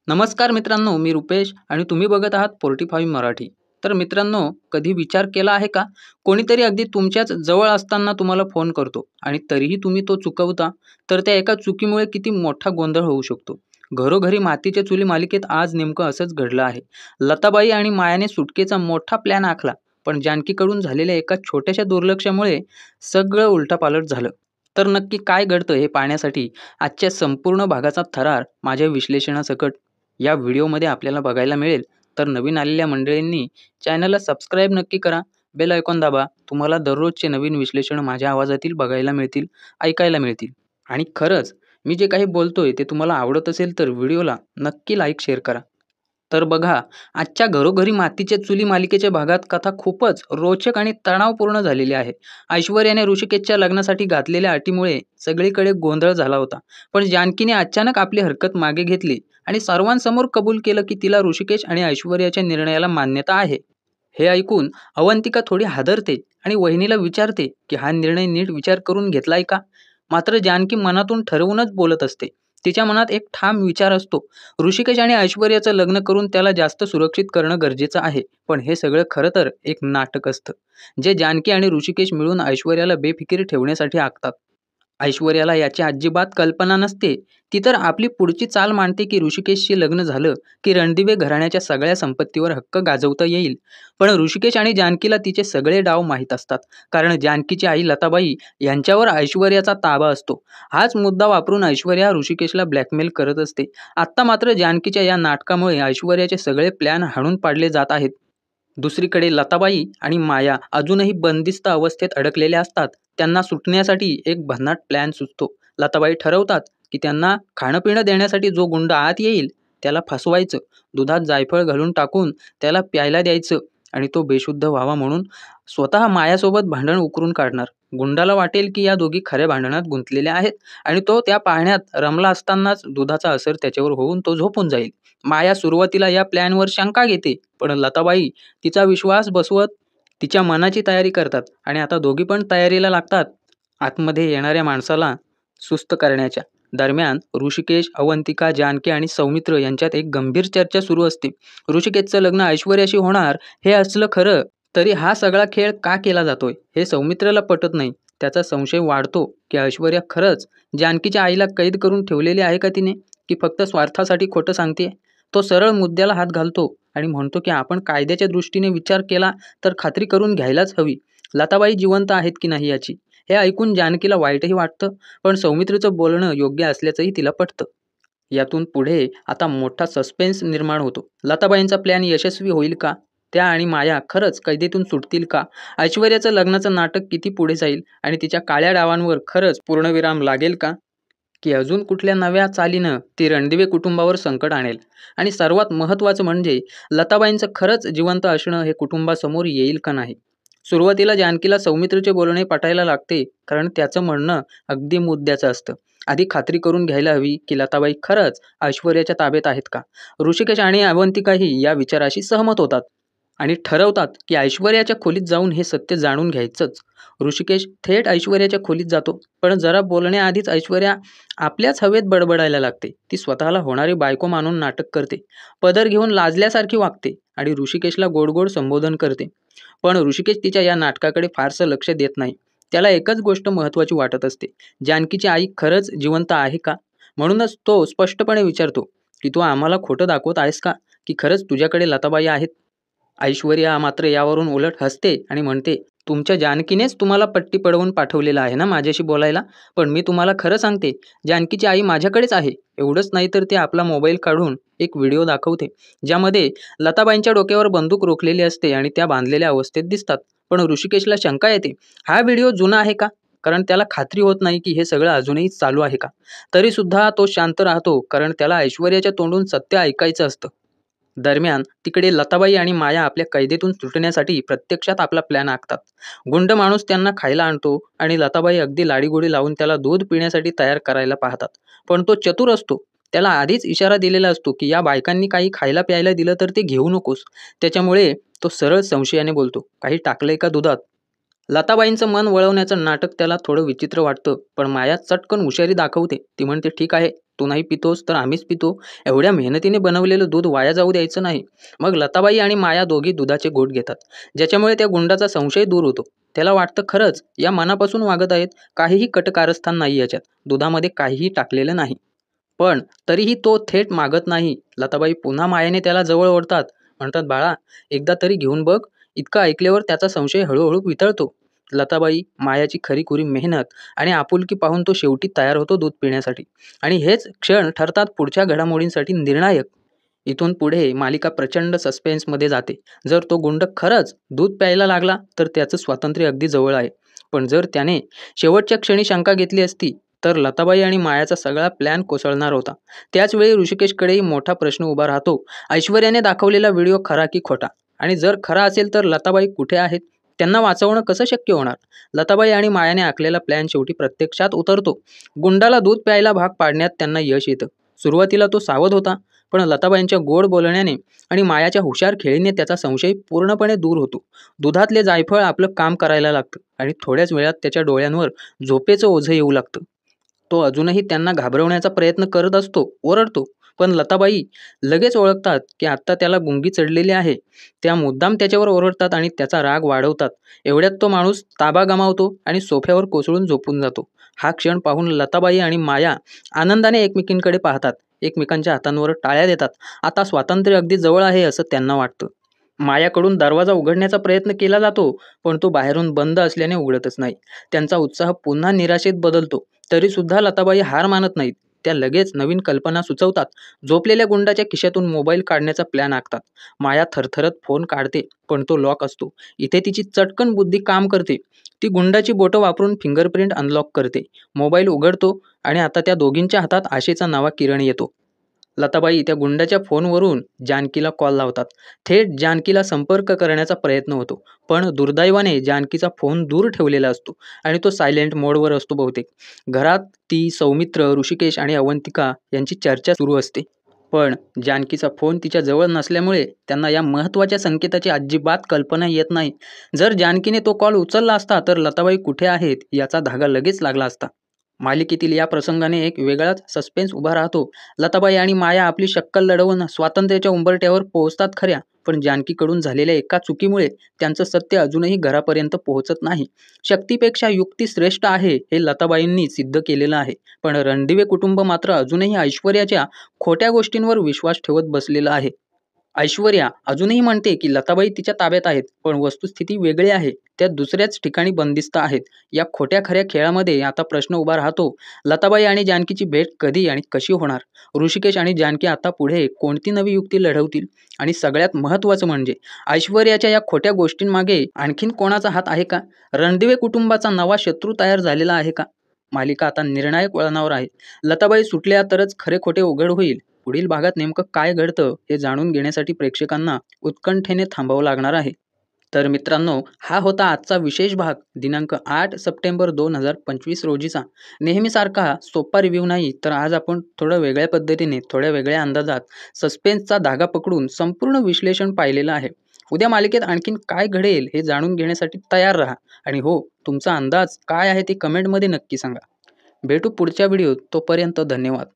नमस्कार मित्रांनो, मी रुपेश आणि तुम्ही बघत आहात 45 मराठी. तर मित्रांनो, कधी विचार केला आहे का? कोणीतरी अगदी तुमच्याच जवळ असताना तुम्हाला फोन करतो आणि तरीही तुम्ही तो चुकवता, तर त्या एका चुकीमुळे किती मोठा गोंधळ होऊ शकतो. घरोघरी मातीच्या चुली मालिकेत आज नेमकं असंच घडलं आहे. लताबाई आणि मायाने सुटकेचा मोठा प्लॅन आखला, पण जानकीकडून झालेल्या एका छोट्याशा दुर्लक्षामुळे सगळं उलटापालट झालं. तर नक्की काय घडतं हे पाहण्यासाठी आजच्या संपूर्ण भागाचा थरार माझ्या विश्लेषणासकट या व्हिडिओमध्ये आपल्याला बघायला मिळेल. तर नवीन आलेल्या मंडळींनी चॅनलला सबस्क्राईब नक्की करा, बेल आयकॉन दाबा. तुम्हाला दररोजचे नवीन विश्लेषण माझ्या आवाजातील बघायला मिळतील, ऐकायला मिळतील. आणि खरंच मी जे काही बोलतोय ते तुम्हाला आवडत असेल तर व्हिडिओला नक्की लाईक शेअर करा. तर बघा, आजच्या घरोघरी मातीच्या चुली मालिकेच्या भागात कथा खूपच रोचक आणि तणावपूर्ण झालेली आहे. ऐश्वर्याने ऋषिकेशच्या लग्नासाठी घातलेल्या अटीमुळे सगळीकडे गोंधळ झाला होता. पण जानकीने अचानक आपली हरकत मागे घेतली आणि सर्वांसमोर कबूल केलं की तिला ऋषिकेश आणि ऐश्वर्याच्या निर्णयाला मान्यता आहे. हे ऐकून अवंतिका थोडी हादरते आणि वहिनीला विचारते की हा निर्णय नीट विचार करून घेतलाय का. मात्र जानकी मनातून ठरवूनच बोलत असते. तिच्या मनात एक ठाम विचार असतो, ऋषिकेश आणि ऐश्वर्याचं लग्न करून त्याला जास्त सुरक्षित करणं गरजेचं आहे. पण हे सगळं खरं तर एक नाटक असतं, जे जानकी आणि ऋषिकेश मिळून ऐश्वर्याला बेफिकीर ठेवण्यासाठी आखतात. ऐश्वर्याला याची अजिबात कल्पना नसते. ती तर आपली पुढची चाल मांडते की ऋषिकेशशी लग्न झालं की रणदिवे घराण्याच्या सगळ्या संपत्तीवर हक्क गाजवता येईल. पण ऋषिकेश आणि जानकीला तिचे सगळे डाव माहीत असतात, कारण जानकीची आई लताबाई यांच्यावर ऐश्वर्याचा ताबा असतो. हाच मुद्दा वापरून ऐश्वर्या ऋषिकेशला ब्लॅकमेल करत असते. आत्ता मात्र जानकीच्या या नाटकामुळे ऐश्वर्याचे सगळे प्लॅन हाणून पाडले जात आहेत. दुसरीकडे लताबाई आणि माया अजूनही बंदिस्त अवस्थेत अडकलेल्या असतात. त्यांना सुटण्यासाठी एक भन्नाट प्लॅन सुचतो. लताबाई ठरवतात की त्यांना खाणं-पिणं देण्यासाठी जो गुंड आत येईल त्याला फसवायचं, दुधात जायफळ घालून टाकून त्याला प्यायला द्यायचं आणि तो बेशुद्ध व्हावा म्हणून स्वतः मायासोबत भांडण उकरून काढणार. गुंडाला वाटेल की या दोघी खऱ्या भांडणात गुंतलेल्या आहेत आणि तो त्या पाहण्यात रमला असतानाच दुधाचा असर त्याच्यावर होऊन तो झोपून जाईल. माया सुरुवातीला या प्लॅनवर शंका घेते, पण लताबाई तिचा विश्वास बसवत तिच्या मनाची तयारी करतात आणि आता दोघी पण तयारीला लागतात आतमध्ये येणाऱ्या माणसाला सुस्त करण्याच्या. दरम्यान ऋषिकेश, अवंतिका, जानकी आणि सौमित्र यांच्यात एक गंभीर चर्चा सुरू असते. ऋषिकेशचं लग्न ऐश्वर्याशी होणार हे असलं खरं, तरी हा सगळा खेळ का केला जातोय हे सौमित्रला पटत नाही. त्याचा संशय वाढतो की ऐश्वर्या खरंच जानकीच्या आईला कैद करून ठेवलेली आहे का तिने, की फक्त स्वार्थासाठी खोटं सांगते. तो सरळ मुद्द्याला हात घालतो आणि म्हणतो की आपण कायद्याच्या दृष्टीने विचार केला तर खात्री करून घ्यायलाच हवी, लताबाई जिवंत आहेत की नाही याची. हे ऐकून जानकीला वाईटही वाटतं, पण सौमित्रीचं बोलणं योग्य असल्याचंही तिला पटतं. यातून पुढे आता मोठा सस्पेन्स निर्माण होतो. लताबाईंचा प्लॅन यशस्वी होईल का? त्या आणि माया खरंच कैदेतून सुटतील का? ऐश्वर्याचं लग्नाचं नाटक किती पुढे जाईल आणि तिच्या काळ्या डावांवर खरंच पूर्णविराम लागेल का? की अजून कुठल्या नव्या चालीनं ती रणदिवे कुटुंबावर संकट आणेल? आणि सर्वात महत्त्वाचं म्हणजे लताबाईंचं खरंच जिवंत असणं हे कुटुंबासमोर येईल का नाही? सुरुवातीला जानकीला सौमित्रचे बोलणे पटायला लागते, कारण त्याचं म्हणणं अगदी मुद्द्याचं असतं. आधी खात्री करून घ्यायला हवी की लताबाई खरंच ऐश्वर्याच्या ताब्यात आहेत का. ऋषिकेश आणि अवंतिकाही या विचाराशी सहमत होतात आणि ठरवतात की ऐश्वर्याच्या खोलीत जाऊन हे सत्य जाणून घ्यायचंच. ऋषिकेश थेट ऐश्वर्याच्या खोलीत जातो, पण जरा बोलण्याआधीच ऐश्वर्या आपल्याच हवेत बडबडायला लागते. ती स्वतःला होणारी बायको मानून नाटक करते, पदर घेऊन लाजल्यासारखी वागते आणि ऋषिकेशला गोड गोड संबोधन करते. पण ऋषिकेश तिच्या या नाटकाकडे फारसं लक्ष देत नाही. त्याला एकच गोष्ट महत्त्वाची वाटत असते, जानकीची आई खरंच जिवंत आहे का. म्हणूनच तो स्पष्टपणे विचारतो की तू आम्हाला खोटं दाखवत आहेस का, की खरंच तुझ्याकडे लताबाई आहेत. ऐश्वर्या मात्र यावरून उलट हसते आणि म्हणते, तुमच्या जानकीनेच तुम्हाला पट्टी पडवून पाठवलेलं आहे ना माझ्याशी बोलायला. पण मी तुम्हाला खरं सांगते, जानकीची आई माझ्याकडेच आहे. एवढंच नाही तर ती आपला मोबाईल काढून एक व्हिडिओ दाखवते, ज्यामध्ये लताबाईंच्या डोक्यावर बंदूक रोखलेली असते आणि त्या बांधलेल्या अवस्थेत दिसतात. पण ऋषिकेशला शंका येते, हा व्हिडिओ जुना आहे का, कारण त्याला खात्री होत नाही की हे सगळं अजूनही चालू आहे का. तरी सुद्धा तो शांत राहतो, कारण त्याला ऐश्वर्याच्या तोंडून सत्य ऐकायचं असतं. दरम्यान तिकडे लताबाई आणि माया आपल्या कैदेतून सुटण्यासाठी प्रत्यक्षात आपला प्लॅन आखतात. गुंड माणूस त्यांना खायला आणतो आणि लताबाई अगदी लाडीगोडी लावून त्याला दूध पिण्यासाठी तयार करायला पाहतात. पण तो चतुर असतो. त्याला आधीच इशारा दिलेला असतो की या बायकांनी काही खायला प्यायला दिलं तर ते घेऊ नकोस. त्याच्यामुळे तो सरळ संशयाने बोलतो, काही टाकलंय का दुधात. लताबाईंचं मन वळवण्याचं नाटक त्याला थोडं विचित्र वाटतं, पण माया चटकन हुशारी दाखवते. ती म्हणते, ठीक आहे, तू नाही पितोस तर आम्हीच पितो. एवढ्या मेहनतीने बनवलेलं दूध वाया जाऊ द्यायचं नाही. मग लताबाई आणि माया दोघी दुधाचे घोट घेतात, ज्याच्यामुळे त्या गुंडाचा संशय दूर होतो. त्याला वाटतं खरंच या मनापासून वागत आहेत, काहीही कटकारस्थान नाही याच्यात, दुधामध्ये काहीही टाकलेलं नाही. पण तरीही तो थेट मागत नाही. लताबाई पुन्हा मायेने त्याला जवळ ओढतात. म्हणतात, बाळा, एकदा तरी घेऊन बघ. इतकं ऐकल्यावर त्याचा संशय हळूहळू वितळतो. लताबाई, मायाची खरीखुरी मेहनत आणि आपुलकी पाहून तो शेवटी तयार होतो दूध पिण्यासाठी. आणि हेच क्षण ठरतात पुढच्या घडामोडींसाठी निर्णायक. इथून पुढे मालिका प्रचंड सस्पेन्समध्ये जाते. जर तो गुंड खरंच दूध प्यायला लागला तर त्याचं स्वातंत्र्य अगदी जवळ आहे. पण जर त्याने शेवटच्या क्षणी शंका घेतली असती तर लताबाई आणि मायाचा सगळा प्लॅन कोसळणार होता. त्याचवेळी ऋषिकेशकडेही मोठा प्रश्न उभा राहतो. ऐश्वर्याने दाखवलेला व्हिडिओ खरा की खोटा? आणि जर खरा असेल तर लताबाई कुठे आहेत? त्यांना वाचवणं कसं शक्य होणार? लताबाई आणि मायाने आखलेला प्लॅन शेवटी प्रत्यक्षात उतरतो. गुंडाला दूध प्यायला भाग पाडण्यात त्यांना यश येतं. सुरुवातीला तो सावध होता, पण लताबाईंच्या गोड बोलण्याने आणि मायाच्या हुशार खेळीने त्याचा संशय पूर्णपणे दूर होतो. दुधातले जायफळ आपलं काम करायला लागतं आणि थोड्याच वेळात त्याच्या डोळ्यांवर झोपेचं ओझं येऊ लागतं. तो अजूनही त्यांना घाबरवण्याचा प्रयत्न करत असतो, ओरडतो. पण लताबाई लगेच ओळखतात की आत्ता त्याला गुंगी चढलेली आहे. त्या मुद्दाम त्याच्यावर ओरडतात आणि त्याचा राग वाढवतात. एवढ्यात तो माणूस ताबा गमावतो आणि सोफ्यावर कोसळून झोपून जातो. हा क्षण पाहून लताबाई आणि माया आनंदाने एकमेकींकडे पाहतात. एकमेकांच्या हातांवर टाळ्या देतात. आता स्वातंत्र्य अगदी जवळ आहे असं त्यांना वाटतं. मायाकडून दरवाजा उघडण्याचा प्रयत्न केला जातो, पण तो बाहेरून बंद असल्याने उघडतच नाही. त्यांचा उत्साह पुन्हा निराशेत बदलतो. तरी सुद्धा लताबाई हार मानत नाहीत. त्या लगेच नवीन कल्पना सुचवतात. झोपलेल्या गुंडाच्या खिशातून मोबाईल काढण्याचा प्लॅन आखतात. माया थरथरत फोन काढते, पण तो लॉक असतो. इथे तिची चटकन बुद्धी काम करते. ती गुंडाची बोटं वापरून फिंगरप्रिंट अनलॉक करते. मोबाईल उघडतो आणि आता त्या दोघींच्या हातात आशेचा नवा किरण येतो. लताबाई त्या गुंडाच्या फोनवरून जानकीला कॉल लावतात. थेट जानकीला संपर्क करण्याचा प्रयत्न होतो. पण दुर्दैवाने जानकीचा फोन दूर ठेवलेला असतो आणि तो सायलेंट मोडवर असतो बहुतेक. घरात ती, सौमित्र, ऋषिकेश आणि अवंतिका यांची चर्चा सुरू असते. पण जानकीचा फोन तिच्या जवळ नसल्यामुळे त्यांना या महत्त्वाच्या संकेताची अजिबात कल्पना येत नाही. जर जानकीने तो कॉल उचलला असता तर लताबाई कुठे आहेत याचा धागा लगेच लागला असता. मालिकेतील या प्रसंगाने एक वेगळाच सस्पेन्स उभा राहतो. लताबाई आणि माया आपली शक्कल लढवून स्वातंत्र्याच्या उंबरठ्यावर पोहोचतात खऱ्या, पण जानकीकडून झालेल्या एका चुकीमुळे त्यांचं सत्य अजूनही घरापर्यंत पोहोचत नाही. शक्तीपेक्षा युक्ती श्रेष्ठ आहे हे लताबाईंनी सिद्ध केलेलं आहे. पण रणदिवे कुटुंब मात्र अजूनही ऐश्वर्याच्या खोट्या गोष्टींवर विश्वास ठेवत बसलेलं आहे. ऐश्वर्या अजूनही म्हणते की लताबाई तिच्या ताब्यात आहेत, पण वस्तुस्थिती वेगळी आहे. त्या दुसऱ्याच ठिकाणी बंदिस्त आहेत. या खोट्या खऱ्या खेळामध्ये आता प्रश्न उभा राहतो, लताबाई आणि जानकीची भेट कधी आणि कशी होणार? ऋषिकेश आणि जानकी आता पुढे कोणती नवी युक्ती लढवतील? आणि सगळ्यात महत्त्वाचं म्हणजे ऐश्वर्याच्या या खोट्या गोष्टींमागे आणखीन कोणाचा हात आहे का? रणदिवे कुटुंबाचा नवा शत्रू तयार झालेला आहे का? मालिका आता निर्णायक वळणावर आहे. लताबाई सुटल्या तरच खरे खोटे उघड होईल. पुढील भागात नेमकं काय घडतं हे जाणून घेण्यासाठी प्रेक्षकांना उत्कंठेने थांबावं लागणार आहे. तर मित्रांनो, हा होता आजचा विशेष भाग, दिनांक 8 सप्टेंबर 2025 रोजीचा. नेहमीसारखा सोपा रिव्ह्यू नाही, तर आज आपण थोडं वेगळ्या पद्धतीने, थोड्या वेगळ्या अंदाजात सस्पेन्सचा धागा पकडून संपूर्ण विश्लेषण पाहिलेलं आहे. उद्या मालिकेत आणखीन काय घडेल हे जाणून घेण्यासाठी तयार राहा. आणि हो, तुमचा अंदाज काय आहे ते कमेंटमध्ये नक्की सांगा. भेटू पुढच्या व्हिडिओत. तोपर्यंत धन्यवाद.